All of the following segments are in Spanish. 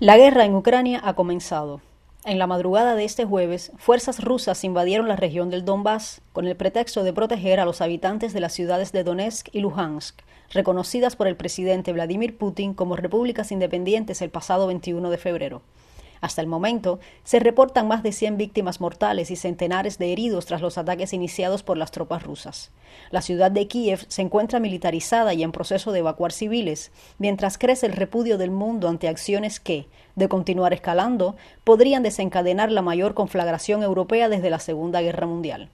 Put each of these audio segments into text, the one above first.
La guerra en Ucrania ha comenzado. En la madrugada de este jueves, fuerzas rusas invadieron la región del Donbass con el pretexto de proteger a los habitantes de las ciudades de Donetsk y Luhansk, reconocidas por el presidente Vladimir Putin como repúblicas independientes el pasado 21 de febrero. Hasta el momento, se reportan más de 100 víctimas mortales y centenares de heridos tras los ataques iniciados por las tropas rusas. La ciudad de Kiev se encuentra militarizada y en proceso de evacuar civiles, mientras crece el repudio del mundo ante acciones que, de continuar escalando, podrían desencadenar la mayor conflagración europea desde la Segunda Guerra Mundial.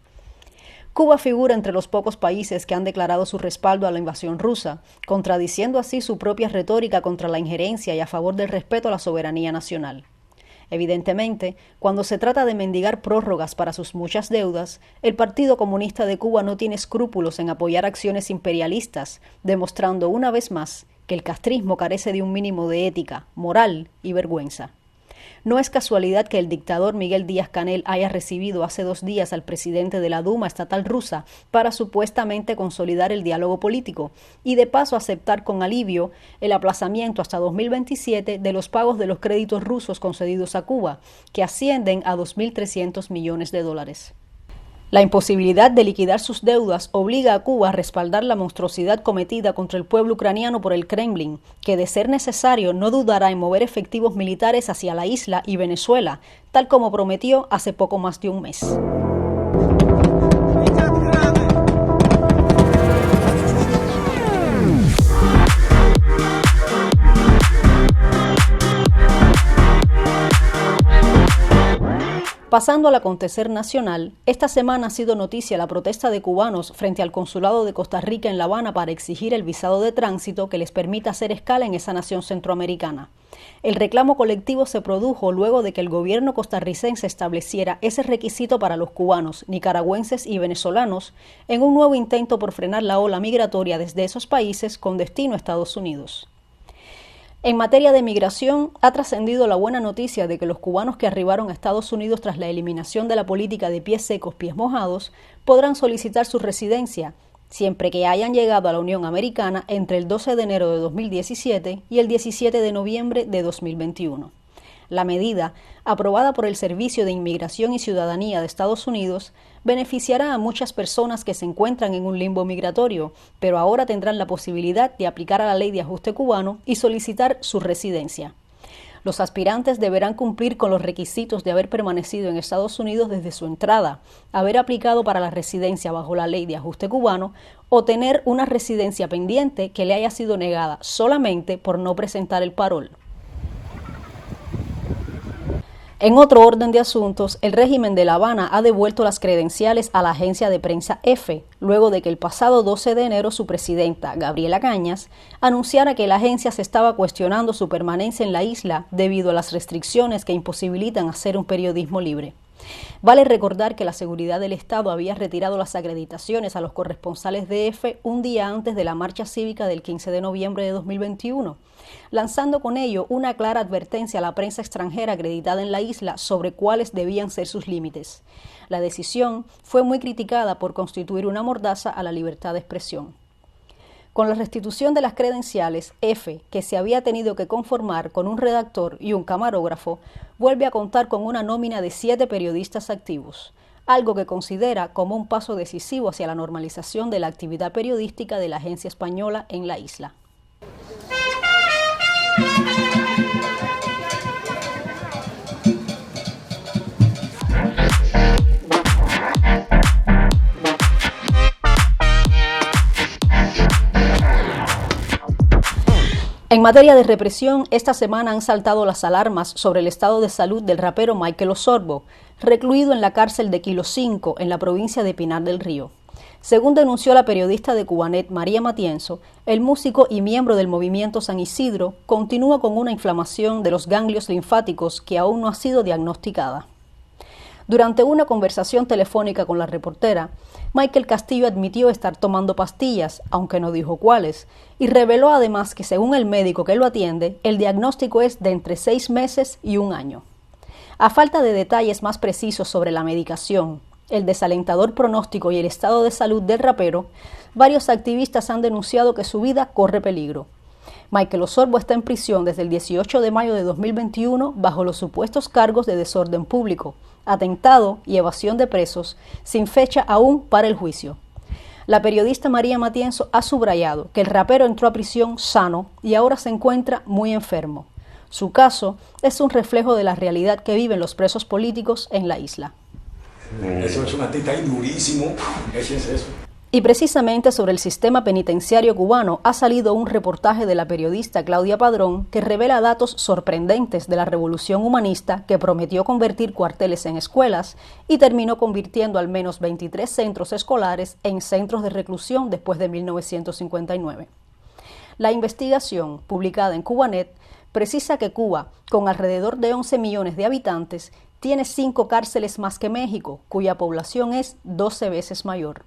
Cuba figura entre los pocos países que han declarado su respaldo a la invasión rusa, contradiciendo así su propia retórica contra la injerencia y a favor del respeto a la soberanía nacional. Evidentemente, cuando se trata de mendigar prórrogas para sus muchas deudas, el Partido Comunista de Cuba no tiene escrúpulos en apoyar acciones imperialistas, demostrando una vez más que el castrismo carece de un mínimo de ética, moral y vergüenza. No es casualidad que el dictador Miguel Díaz-Canel haya recibido hace 2 días al presidente de la Duma estatal rusa para supuestamente consolidar el diálogo político y de paso aceptar con alivio el aplazamiento hasta 2027 de los pagos de los créditos rusos concedidos a Cuba, que ascienden a $2.300 millones. La imposibilidad de liquidar sus deudas obliga a Cuba a respaldar la monstruosidad cometida contra el pueblo ucraniano por el Kremlin, que de ser necesario no dudará en mover efectivos militares hacia la isla y Venezuela, tal como prometió hace poco más de un mes. Pasando al acontecer nacional, esta semana ha sido noticia la protesta de cubanos frente al consulado de Costa Rica en La Habana para exigir el visado de tránsito que les permita hacer escala en esa nación centroamericana. El reclamo colectivo se produjo luego de que el gobierno costarricense estableciera ese requisito para los cubanos, nicaragüenses y venezolanos en un nuevo intento por frenar la ola migratoria desde esos países con destino a Estados Unidos. En materia de migración, ha trascendido la buena noticia de que los cubanos que arribaron a Estados Unidos tras la eliminación de la política de pies secos, pies mojados, podrán solicitar su residencia, siempre que hayan llegado a la Unión Americana entre el 12 de enero de 2017 y el 17 de noviembre de 2021. La medida, aprobada por el Servicio de Inmigración y Ciudadanía de Estados Unidos, beneficiará a muchas personas que se encuentran en un limbo migratorio, pero ahora tendrán la posibilidad de aplicar a la ley de ajuste cubano y solicitar su residencia. Los aspirantes deberán cumplir con los requisitos de haber permanecido en Estados Unidos desde su entrada, haber aplicado para la residencia bajo la ley de ajuste cubano o tener una residencia pendiente que le haya sido negada solamente por no presentar el parol. En otro orden de asuntos, el régimen de La Habana ha devuelto las credenciales a la agencia de prensa EFE, luego de que el pasado 12 de enero su presidenta, Gabriela Cañas, anunciara que la agencia se estaba cuestionando su permanencia en la isla debido a las restricciones que imposibilitan hacer un periodismo libre. Vale recordar que la seguridad del Estado había retirado las acreditaciones a los corresponsales de EFE un día antes de la marcha cívica del 15 de noviembre de 2021, lanzando con ello una clara advertencia a la prensa extranjera acreditada en la isla sobre cuáles debían ser sus límites. La decisión fue muy criticada por constituir una mordaza a la libertad de expresión. Con la restitución de las credenciales, EFE, que se había tenido que conformar con un redactor y un camarógrafo, vuelve a contar con una nómina de 7 periodistas activos, algo que considera como un paso decisivo hacia la normalización de la actividad periodística de la agencia española en la isla. En materia de represión, esta semana han saltado las alarmas sobre el estado de salud del rapero Michael Osorbo, recluido en la cárcel de Kilo 5 en la provincia de Pinar del Río. Según denunció la periodista de Cubanet María Matienzo, el músico y miembro del movimiento San Isidro continúa con una inflamación de los ganglios linfáticos que aún no ha sido diagnosticada. Durante una conversación telefónica con la reportera, Michael Castillo admitió estar tomando pastillas, aunque no dijo cuáles, y reveló además que según el médico que lo atiende, el diagnóstico es de entre 6 meses y 1 año. A falta de detalles más precisos sobre la medicación, el desalentador pronóstico y el estado de salud del rapero, varios activistas han denunciado que su vida corre peligro. Michael Osorbo está en prisión desde el 18 de mayo de 2021 bajo los supuestos cargos de desorden público, atentado y evasión de presos, sin fecha aún para el juicio. La periodista María Matienzo ha subrayado que el rapero entró a prisión sano y ahora se encuentra muy enfermo. Su caso es un reflejo de la realidad que viven los presos políticos en la isla. Eso es un artista ahí durísimo, ¿qué es eso? Y precisamente sobre el sistema penitenciario cubano ha salido un reportaje de la periodista Claudia Padrón que revela datos sorprendentes de la revolución humanista que prometió convertir cuarteles en escuelas y terminó convirtiendo al menos 23 centros escolares en centros de reclusión después de 1959. La investigación, publicada en Cubanet, precisa que Cuba, con alrededor de 11 millones de habitantes, tiene 5 cárceles más que México, cuya población es 12 veces mayor.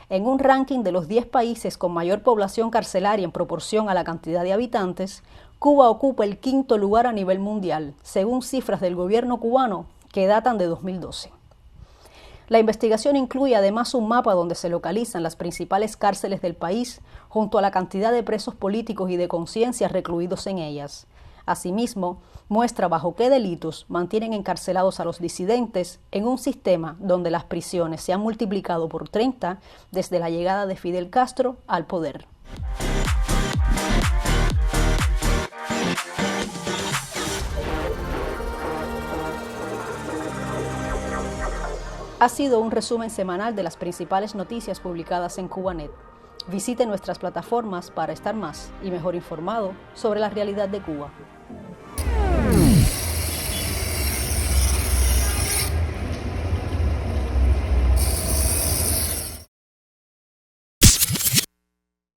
En un ranking de los 10 países con mayor población carcelaria en proporción a la cantidad de habitantes, Cuba ocupa el 5º lugar a nivel mundial, según cifras del gobierno cubano que datan de 2012. La investigación incluye además un mapa donde se localizan las principales cárceles del país, junto a la cantidad de presos políticos y de conciencia recluidos en ellas. Asimismo, muestra bajo qué delitos mantienen encarcelados a los disidentes en un sistema donde las prisiones se han multiplicado por 30 desde la llegada de Fidel Castro al poder. Ha sido un resumen semanal de las principales noticias publicadas en Cubanet. Visite nuestras plataformas para estar más y mejor informado sobre la realidad de Cuba.